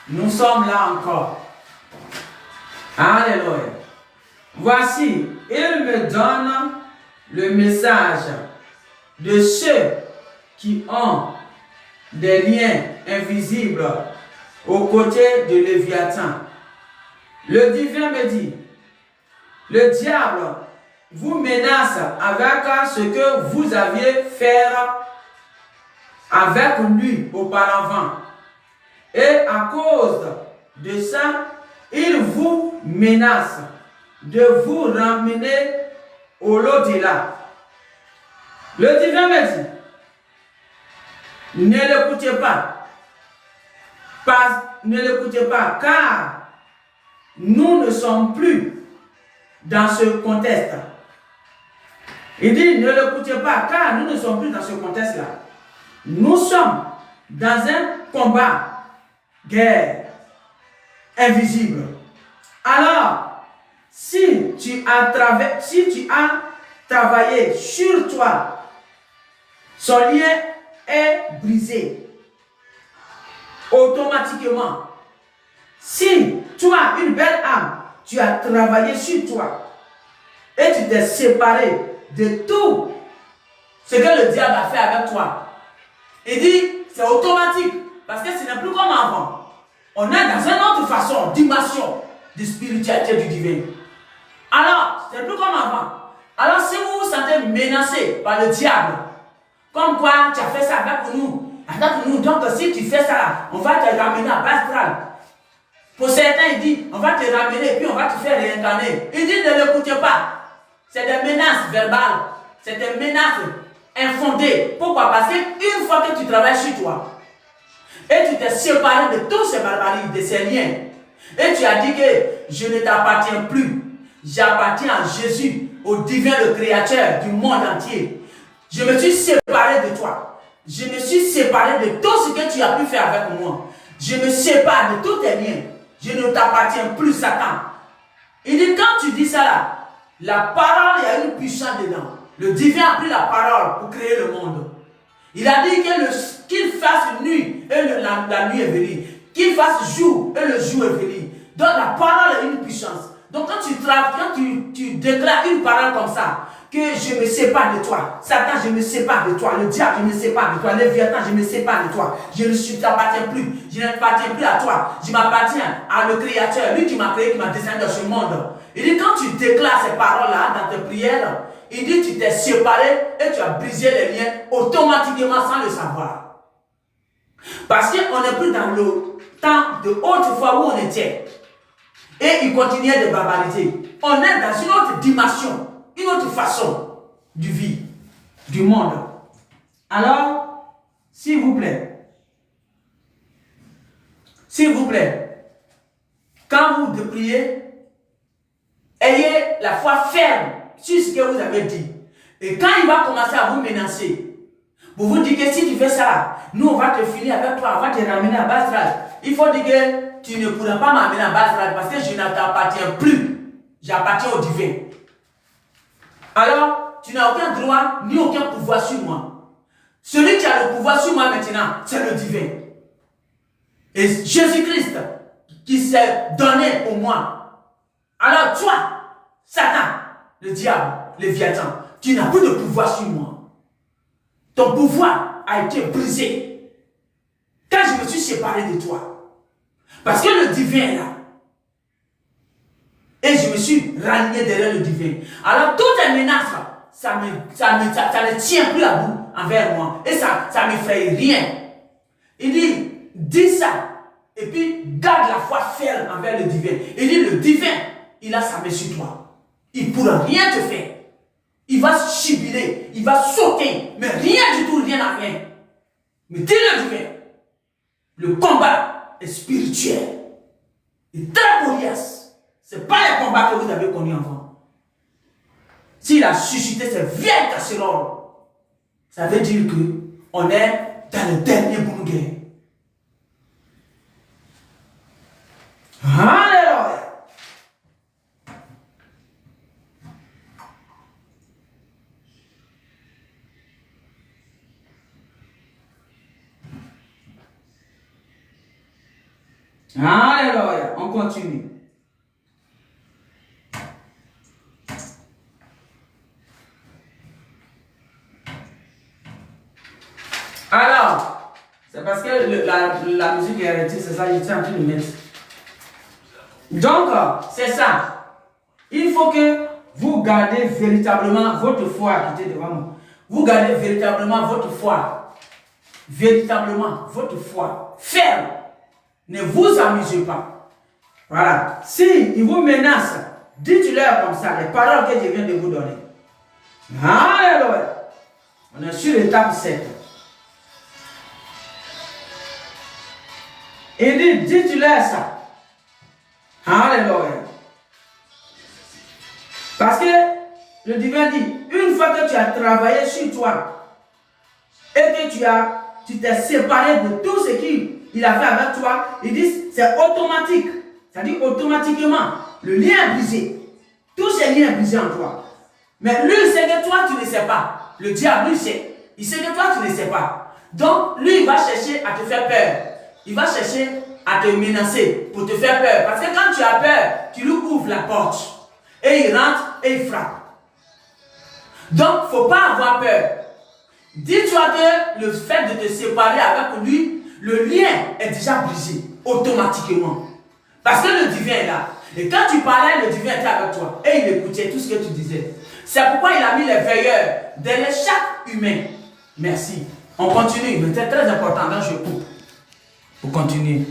Nous sommes là encore. Alléluia. Voici, il me donne le message de ceux qui ont des liens invisibles aux côtés de Léviathan. Le divin me dit, le diable vous menace avec ce que vous aviez fait avec lui auparavant. Et à cause de ça, il vous menace de vous ramener au l'au-delà. Le divin me dit, ne l'écoutez pas, ne l'écoutez pas, car nous ne sommes plus dans ce contexte. Il dit, ne l'écoutez pas, car nous ne sommes plus dans ce contexte-là. Nous sommes dans un combat, guerre, invisible. Alors, si tu as travaillé sur toi, son lien est brisé automatiquement. Si tu as une belle âme, tu as travaillé sur toi et tu t'es séparé de tout ce que le diable a fait avec toi. Il dit, c'est automatique parce que ce n'est plus comme avant. On est dans une autre façon, dimension de spiritualité du divin. Alors, c'est plus comme avant. Alors, si vous vous sentez menacé par le diable, comme quoi tu as fait ça avec nous, donc si tu fais ça, on va te ramener à base astral. Pour certains, il dit, on va te ramener, puis on va te faire réincarner. Il dit, ne l'écoutez pas. C'est des menaces verbales, c'est des menaces infondées. Pourquoi? Parce qu'une fois que tu travailles sur toi, et tu t'es séparé de tous ces barbaries, de ces liens, et tu as dit que je ne t'appartiens plus, j'appartiens à Jésus, au divin, le créateur du monde entier. Je me suis séparé de toi. Je me suis séparé de tout ce que tu as pu faire avec moi. Je me sépare de tous tes liens. Je ne t'appartiens plus, Satan. Il dit, quand tu dis ça là, la parole, il y a une puissance dedans. Le divin a pris la parole pour créer le monde. Il a dit qu'il fasse nuit et la nuit est venue. Qu'il fasse jour et le jour est venu. Donc la parole a une puissance. Donc quand tu déclares une parole comme ça, que je me sépare de toi, Satan, je me sépare de toi, le diable, je me sépare de toi, le Léviathan, je me sépare de toi, je ne t'appartiens plus, je n'appartiens plus à toi, je m'appartiens à le Créateur, lui qui m'a créé, qui m'a descendu dans ce monde. Il dit, quand tu déclares ces paroles-là dans tes prières, il dit, tu t'es séparé et tu as brisé les liens automatiquement sans le savoir. Parce qu'on n'est plus dans le temps de autrefois où on était. Et il continuait de barbariser. On est dans une autre dimension, une autre façon de vie, du monde. Alors, s'il vous plaît, quand vous priez, ayez la foi ferme sur ce que vous avez dit. Et quand il va commencer à vous menacer, pour vous dire que si tu fais ça, nous on va te finir avec toi, on va te ramener à bas astral. Il faut dire que tu ne pourras pas m'amener à bas astral parce que je ne t'appartiens plus. J'appartiens au divin. Alors, tu n'as aucun droit ni aucun pouvoir sur moi. Celui qui a le pouvoir sur moi maintenant, c'est le divin. Et Jésus-Christ qui s'est donné pour moi. Alors toi, Satan, le diable, le Léviathan, tu n'as plus de pouvoir sur moi. Ton pouvoir a été brisé quand je me suis séparé de toi. Parce que le divin est là. Et je me suis rallié derrière le divin. Alors toutes les menaces, ça ne tient plus à bout envers moi. Et ça ne me fait rien. Il dit, dis ça. Et puis garde la foi ferme envers le divin. Il dit, le divin, il a sa main sur toi. Il ne pourra rien te faire. Il va jubiler, il va sauter, mais rien du tout, rien à rien. Mais dis-le divin, le combat est spirituel. Et très coriace. Ce n'est pas les combats que vous avez connus avant. S'il a suscité ces vieilles casseroles, ça veut dire qu'on est dans le dernier bon guerre. Alléluia. Alléluia. On continue. Alors, c'est parce que la musique est arrêtée, c'est ça, je suis en train de mettre. Donc, c'est ça. Il faut que vous gardez véritablement votre foi qui était devant moi. Vous gardez véritablement votre foi. Véritablement votre foi. Ferme. Ne vous amusez pas. Voilà. Si ils vous menacent, dites-leur comme ça les paroles que je viens de vous donner. Alléluia. On est sur l'étape 7. Il dit, dites-leur ça. Alléluia. Parce que le divin dit, une fois que tu as travaillé sur toi et que tu t'es séparé de tout ce qu'il a fait avec toi, il dit, c'est automatique. C'est-à-dire automatiquement, le lien est brisé. Tous ces liens sont brisés en toi. Mais lui, il sait que toi, tu ne sais pas. Le diable, lui, sait. Il sait que toi, tu ne sais pas. Donc, lui, il va chercher à te faire peur. Il va chercher à te menacer pour te faire peur. Parce que quand tu as peur, tu lui ouvres la porte. Et il rentre et il frappe. Donc, il ne faut pas avoir peur. Dis-toi que le fait de te séparer avec lui, le lien est déjà brisé automatiquement. Parce que le divin est là. Et quand tu parlais, le divin était avec toi. Et il écoutait tout ce que tu disais. C'est pourquoi il a mis les veilleurs derrière chaque humain. Merci. On continue. Mais c'est très important. Donc je coupe. Pour continuer.